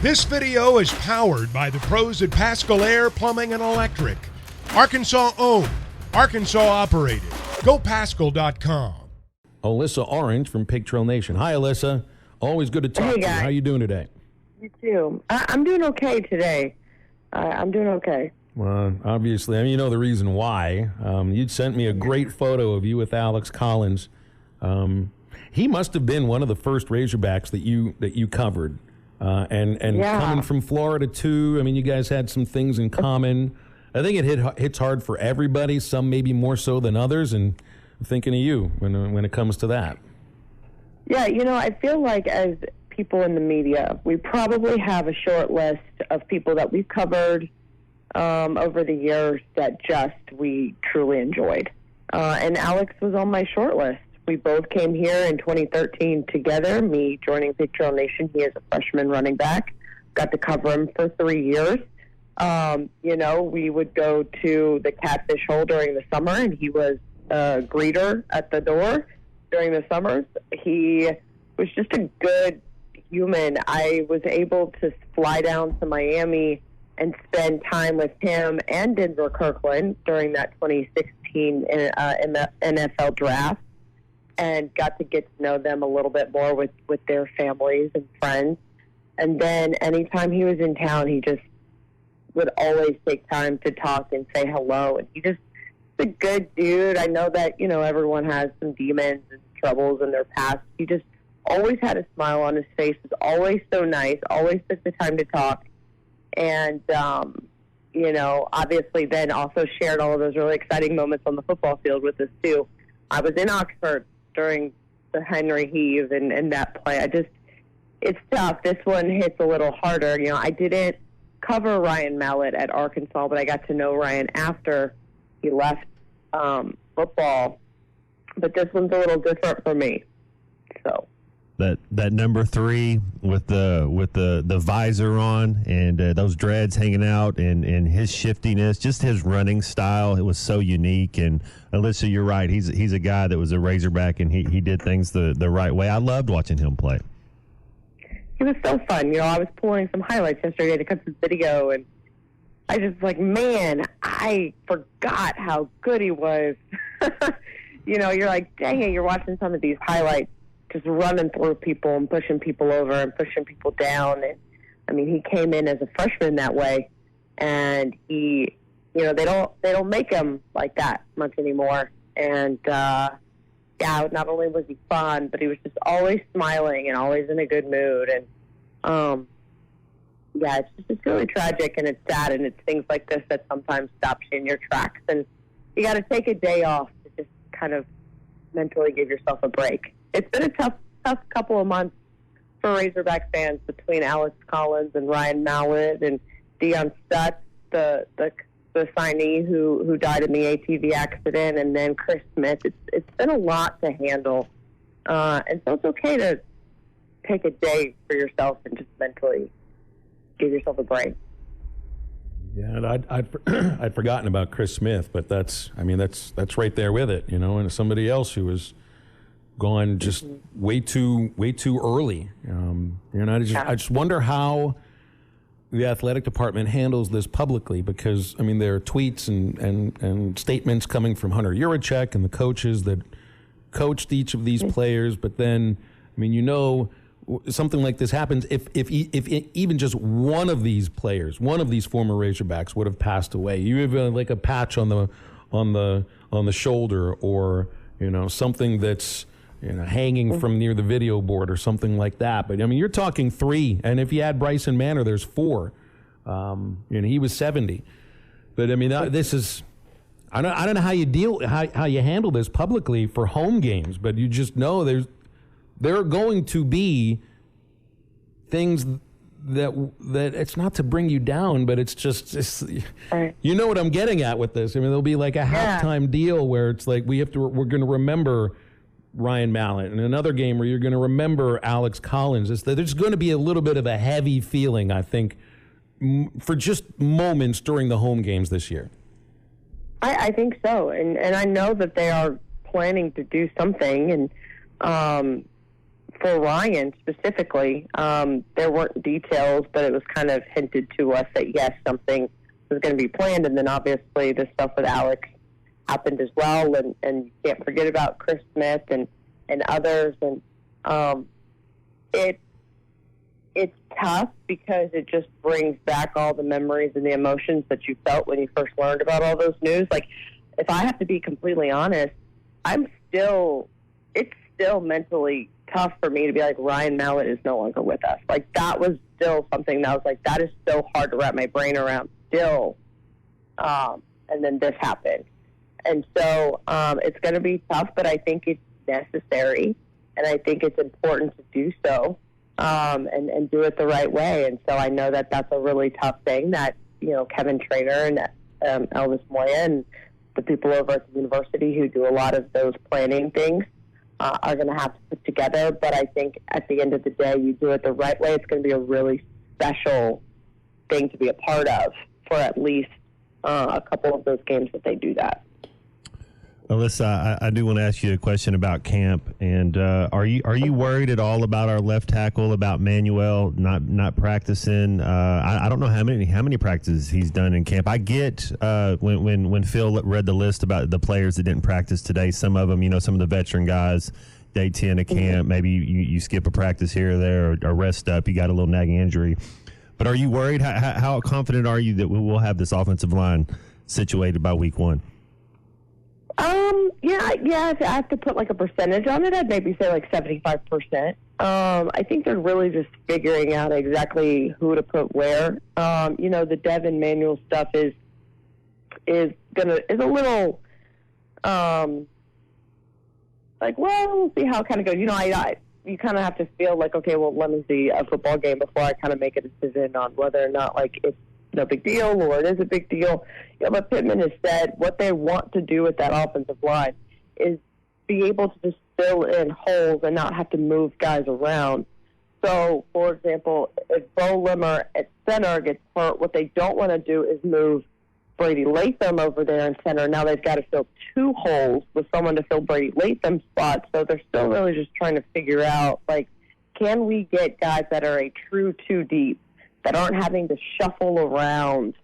This video is powered by the pros at Pascal Air Plumbing and Electric. Arkansas owned, Arkansas operated. GoPascal.com. Alyssa Orange from Pig Trail Nation. Hi, Alyssa. Always good to talk to you. How you doing today? You too. I'm doing okay today. I'm doing okay. Well, obviously, I mean, you know the reason why. You'd sent me a great photo of you with Alex Collins. He must have been one of the first Razorbacks that you covered. And yeah. Coming from Florida, too, I mean, you guys had some things in common. I think it hits hard for everybody, some maybe more so than others, and I'm thinking of you when it comes to that. Yeah, you know, I feel like as people in the media, we probably have a short list of people that we've covered over the years that just we truly enjoyed. And Alex was on my short list. We both came here in 2013 together, me joining Pig Trail Nation. He is a freshman running back. Got to cover him for 3 years. You know, we would go to the Catfish Hole during the summer, and he was a greeter at the door during the summers. He was just a good human. I was able to fly down to Miami and spend time with him and Denver Kirkland during that 2016 in the NFL draft, and got to get to know them a little bit more with their families and friends. And then anytime he was in town, he just would always take time to talk and say hello. And he's a good dude. I know that, you know, everyone has some demons and troubles in their past. He just always had a smile on his face, was always so nice, always took the time to talk. And, you know, obviously then also shared all of those really exciting moments on the football field with us, too. I was in Oxford during the Henry Heave and that play. It's tough. This one hits a little harder. You know, I didn't cover Ryan Mallett at Arkansas, but I got to know Ryan after he left football. But this one's a little different for me. So that number 3 with the visor on and those dreads hanging out and his shiftiness, just his running style, it was so unique. And Alyssa, you're right. He's a guy that was a Razorback, and he did things the right way. I loved watching him play. He was so fun. You know, I was pulling some highlights yesterday to cut this video, and I just like, man, I forgot how good he was. You know, you're like, dang it, you're watching some of these highlights, just running through people and pushing people over and pushing people down. And I mean, he came in as a freshman that way, and he, you know, they don't make him like that much anymore. And yeah, not only was he fun, but he was just always smiling and always in a good mood. And yeah, it's really tragic, and it's sad, and it's things like this that sometimes stops you in your tracks. And you got to take a day off to just kind of mentally give yourself a break. It's been a tough couple of months for Razorback fans between Alex Collins and Ryan Mallett and Deion Stutz, the signee who died in the ATV accident, and then Chris Smith. It's been a lot to handle, and so it's okay to take a day for yourself and just mentally give yourself a break. Yeah, and I'd forgotten about Chris Smith, but that's right there with it, you know, and somebody else who was gone just way too early. You know, I just wonder how the athletic department handles this publicly, because I mean there are tweets and statements coming from Hunter Yurachek and the coaches that coached each of these players, but then I mean, you know, something like this happens if even just one of these players, one of these former Razorbacks would have passed away. You have like a patch on the shoulder, or you know, something that's, you know, hanging from near the video board or something like that. But I mean, you're talking 3, and if you add Bryson Manor, there's 4. You know, he was 70. But I mean, this is, I don't know how you handle this publicly for home games, but you just know there are going to be things that it's not to bring you down, but it's you know what I'm getting at with this. I mean, there'll be like a halftime deal where it's like we're going to remember Ryan Mallett, and another game where you're going to remember Alex Collins. There's going to be a little bit of a heavy feeling, I think, for just moments during the home games this year. I think so, and I know that they are planning to do something, and for Ryan specifically, there weren't details, but it was kind of hinted to us that, yes, something was going to be planned. And then obviously the stuff with Alex happened as well. And you can't forget about Chris Smith and others. And it's tough because it just brings back all the memories and the emotions that you felt when you first learned about all those news. Like, if I have to be completely honest, it's still mentally tough for me to be like, Ryan Mallett is no longer with us. Like, that was still something that I was like, that is so hard to wrap my brain around still. And then this happened. And so it's going to be tough, but I think it's necessary, and I think it's important to do so. And do it the right way. And so I know that that's a really tough thing that, Kevin Trainer and Elvis Moya and the people over at the university who do a lot of those planning things are going to have to put together. But I think at the end of the day, you do it the right way. It's going to be a really special thing to be a part of for at least a couple of those games that they do that. Alyssa, I do want to ask you a question about camp, and are you worried at all about our left tackle, about Manuel not practicing? I don't know how many practices he's done in camp. I get when Phil read the list about the players that didn't practice today. Some of them, some of the veteran guys, day 10 of camp. Maybe you skip a practice here or there, or rest up. You got a little nagging injury. But are you worried? How confident are you that we will have this offensive line situated by week 1? Yeah. If I have to put like a percentage on it, I'd maybe say like 75%. I think they're really just figuring out exactly who to put where. The Devin Manuel stuff is a little like, well, we'll see how it kind of goes. You kind of have to feel like, okay, well, let me see a football game before I kind of make a decision on whether or not like it's no big deal or it is a big deal. But Pittman has said what they want to do with that offensive line is be able to just fill in holes and not have to move guys around. So, for example, if Bo Limmer at center gets hurt, what they don't want to do is move Brady Latham over there in center. Now they've got to fill 2 holes with someone to fill Brady Latham's spot. So they're still really just trying to figure out, like, can we get guys that are a true 2 deep, that aren't having to shuffle around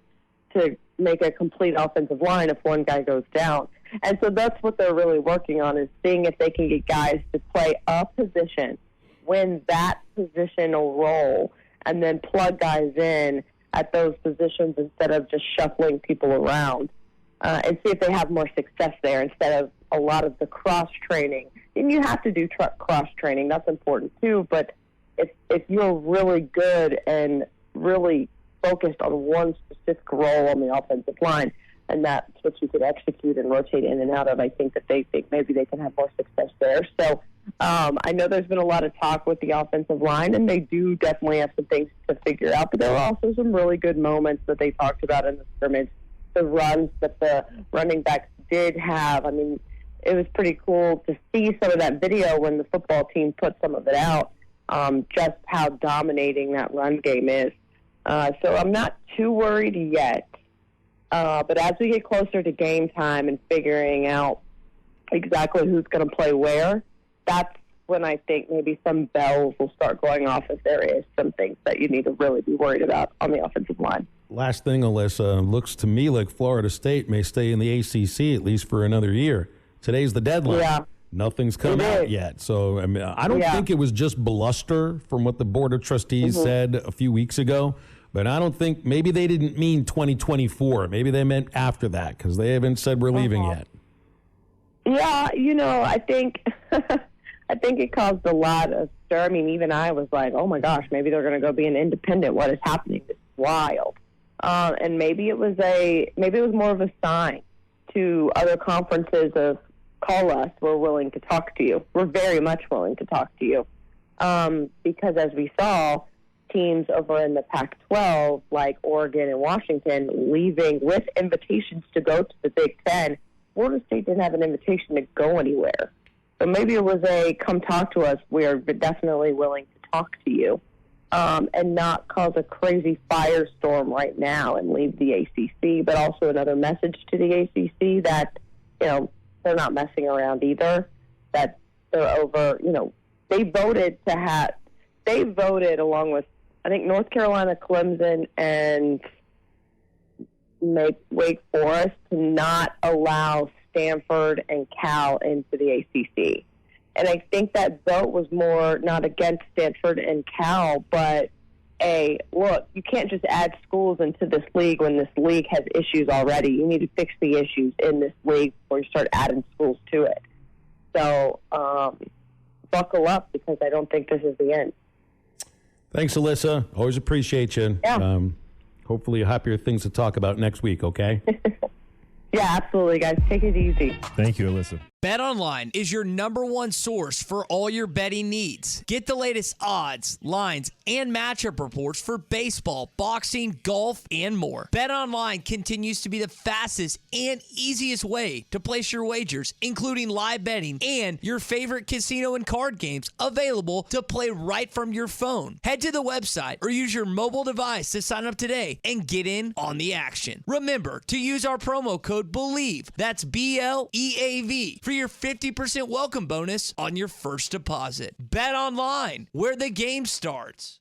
to make a complete offensive line if one guy goes down. And so that's what they're really working on, is seeing if they can get guys to play a position, win that positional role, and then plug guys in at those positions instead of just shuffling people around, and see if they have more success there instead of a lot of the cross-training. And you have to do cross-training. That's important too. But if you're really good and really focused on one specific role on the offensive line, and that's what you could execute and rotate in and out of, I think that they think maybe they can have more success there. So I know there's been a lot of talk with the offensive line, and they do definitely have some things to figure out, but there were also some really good moments that they talked about in the scrimmage. The runs that the running backs did have, I mean, it was pretty cool to see some of that video when the football team put some of it out, just how dominating that run game is. So I'm not too worried yet. But as we get closer to game time and figuring out exactly who's going to play where, that's when I think maybe some bells will start going off if there is some things that you need to really be worried about on the offensive line. Last thing, Alyssa, looks to me like Florida State may stay in the ACC at least for another year. Today's the deadline. Yeah. Nothing's come out yet. So I mean, I don't think it was just bluster from what the Board of Trustees said a few weeks ago. But I don't think, maybe they didn't mean 2024. Maybe they meant after that, because they haven't said we're leaving yet. Yeah, I think it caused a lot of stir. I mean, even I was like, oh my gosh, maybe they're going to go be an independent. What is happening? It's wild. And maybe it was more of a sign to other conferences of, call us, we're willing to talk to you. We're very much willing to talk to you. Because as we saw, teams over in the Pac-12, like Oregon and Washington, leaving with invitations to go to the Big Ten. Florida State didn't have an invitation to go anywhere. So maybe it was a, come talk to us. We are definitely willing to talk to you, and not cause a crazy firestorm right now and leave the ACC, but also another message to the ACC that, they're not messing around either, that they're over, they voted along with, I think, North Carolina, Clemson, and Wake Forest to not allow Stanford and Cal into the ACC. And I think that vote was more not against Stanford and Cal, but look, you can't just add schools into this league when this league has issues already. You need to fix the issues in this league before you start adding schools to it. So buckle up, because I don't think this is the end. Thanks, Alyssa. Always appreciate you. Yeah. Hopefully happier things to talk about next week, okay? Yeah, absolutely, guys. Take it easy. Thank you, Alyssa. BetOnline is your #1 source for all your betting needs. Get the latest odds, lines, and matchup reports for baseball, boxing, golf, and more. BetOnline continues to be the fastest and easiest way to place your wagers, including live betting and your favorite casino and card games available to play right from your phone. Head to the website or use your mobile device to sign up today and get in on the action. Remember to use our promo code BELIEVE, that's BLEAV, for your 50% welcome bonus on your first deposit. Bet online, where the game starts.